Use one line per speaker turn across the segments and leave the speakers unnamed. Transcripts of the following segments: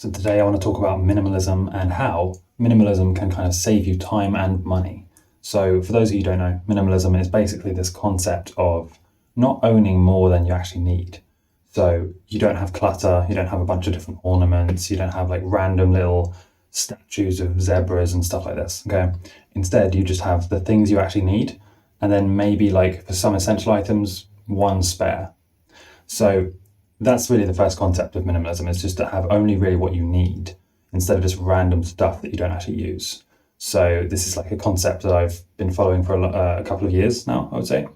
So today I want to talk about minimalism and how minimalism can kind of save you time and money. So for those of you who don't know, minimalism is basically this concept of not owning more than you actually need. So you don't have clutter, you don't have a bunch of different ornaments, you don't have like random little statues of zebras and stuff like this, okay? Instead, you just have the things you actually need, and then maybe like for some essential items, one spare. So that's really the first concept of minimalism, is just to have only really what you need instead of just random stuff that you don't actually use. So this is like a concept that I've been following for a couple of years now, I would say.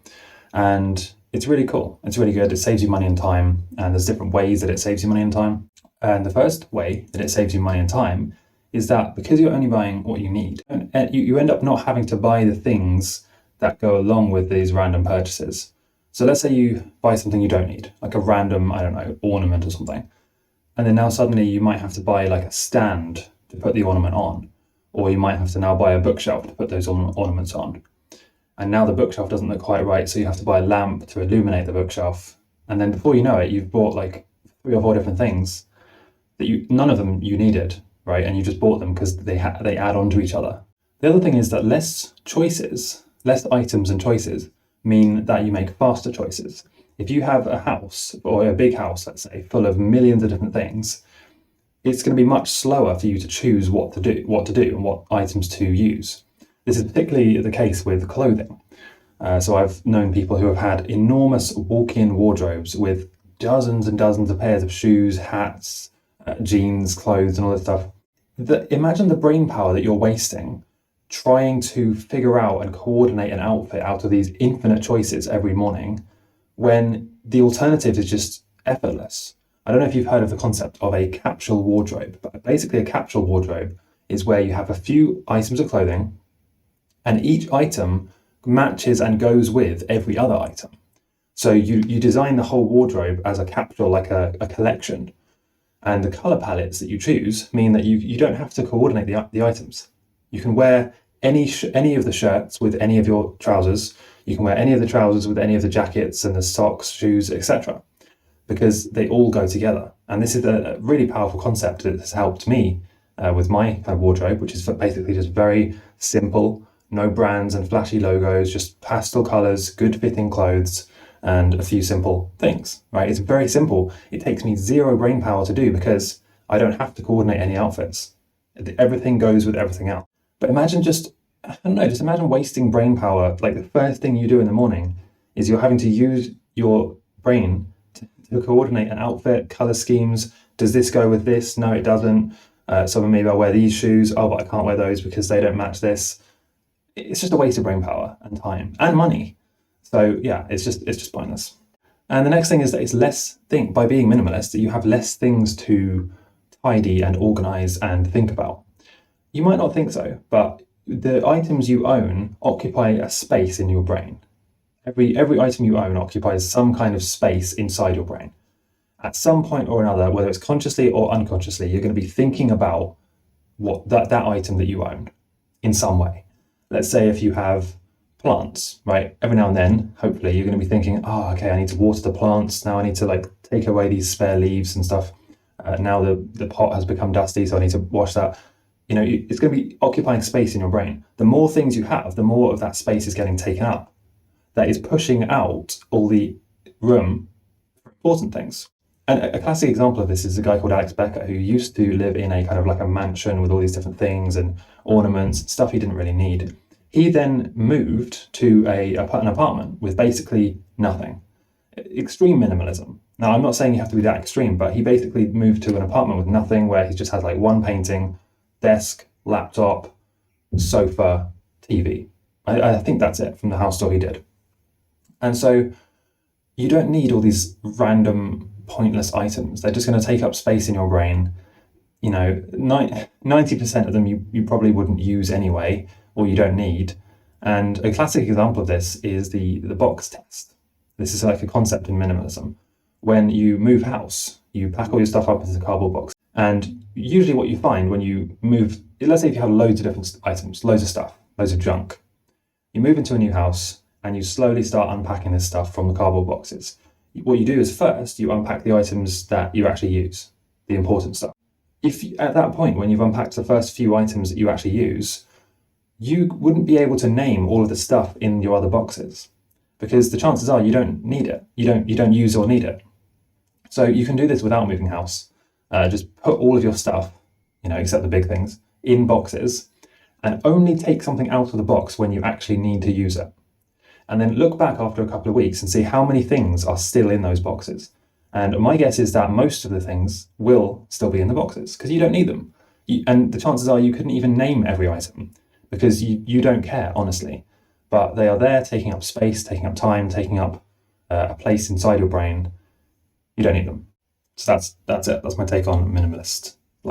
And it's really cool. It's really good. It saves you money and time. And there's different ways that it saves you money and time. And the first way that it saves you money and time is that because you're only buying what you need, you end up not having to buy the things that go along with these random purchases. So let's say you buy something you don't need, like a random, I don't know, ornament or something. And then now suddenly you might have to buy like a stand to put the ornament on. Or you might have to now buy a bookshelf to put those ornaments on. And now the bookshelf doesn't look quite right, so you have to buy a lamp to illuminate the bookshelf. And then before you know it, you've bought like 3 or 4 different things that none of them you needed, right? And you just bought them because they add on to each other. The other thing is that less items and choices mean that you make faster choices. If you have a house, or a big house, let's say, full of millions of different things, it's going to be much slower for you to choose what to do and what items to use. This is particularly the case with clothing. So I've known people who have had enormous walk-in wardrobes with dozens and dozens of pairs of shoes, hats, jeans, clothes, and all this stuff. Imagine the brain power that you're wasting trying to figure out and coordinate an outfit out of these infinite choices every morning, when the alternative is just effortless. I don't know if you've heard of the concept of a capsule wardrobe, but basically a capsule wardrobe is where you have a few items of clothing and each item matches and goes with every other item. So you design the whole wardrobe as a capsule, like a collection. And the color palettes that you choose mean that you don't have to coordinate the items. You can wear any of the shirts with any of your trousers. You can wear any of the trousers with any of the jackets and the socks, shoes, etc. because they all go together. And this is a really powerful concept that has helped me with my kind of wardrobe, which is basically just very simple, no brands and flashy logos, just pastel colors, good fitting clothes, and a few simple things, right? It's very simple. It takes me 0 brain power to do because I don't have to coordinate any outfits. Everything goes with everything else. But imagine just imagine wasting brain power. Like the first thing you do in the morning is you're having to use your brain to coordinate an outfit, color schemes. Does this go with this? No, it doesn't. So maybe I'll wear these shoes. Oh, but I can't wear those because they don't match this. It's just a waste of brain power and time and money. So yeah, it's just pointless. And the next thing is that by being minimalist, that you have less things to tidy and organize and think about. You might not think so, but the items you own occupy a space in your brain. Every item you own occupies some kind of space inside your brain. At some point or another, whether it's consciously or unconsciously, you're going to be thinking about what that item that you own in some way. Let's say if you have plants, right? Every now and then, hopefully, you're going to be thinking, oh, okay, I need to water the plants. Now I need to like take away these spare leaves and stuff. Now the pot has become dusty, so I need to wash that. It's going to be occupying space in your brain. The more things you have, the more of that space is getting taken up. That is pushing out all the room for important things. And a classic example of this is a guy called Alex Becker, who used to live in a kind of like a mansion with all these different things and ornaments, stuff he didn't really need. He then moved to an apartment with basically nothing. Extreme minimalism. Now, I'm not saying you have to be that extreme, but he basically moved to an apartment with nothing, where he just has like one painting, desk, laptop, sofa, TV. I think that's it from the house tour he did. And so you don't need all these random pointless items. They're just going to take up space in your brain. 90% of them you probably wouldn't use anyway, or you don't need. And a classic example of this is the box test. This is like a concept in minimalism. When you move house, you pack all your stuff up into a cardboard box. And usually what you find when you move, let's say if you have loads of different items, loads of stuff, loads of junk, you move into a new house and you slowly start unpacking this stuff from the cardboard boxes. What you do is first, you unpack the items that you actually use, the important stuff. if at that point, when you've unpacked the first few items that you actually use, you wouldn't be able to name all of the stuff in your other boxes, because the chances are you don't need it. You don't use or need it. So you can do this without moving house. Just put all of your stuff, except the big things, in boxes, and only take something out of the box when you actually need to use it. And then look back after a couple of weeks and see how many things are still in those boxes. And my guess is that most of the things will still be in the boxes because you don't need them. And the chances are you couldn't even name every item because you don't care, honestly. But they are there taking up space, taking up time, taking up a place inside your brain. You don't need them. So that's it. That's my take on minimalist.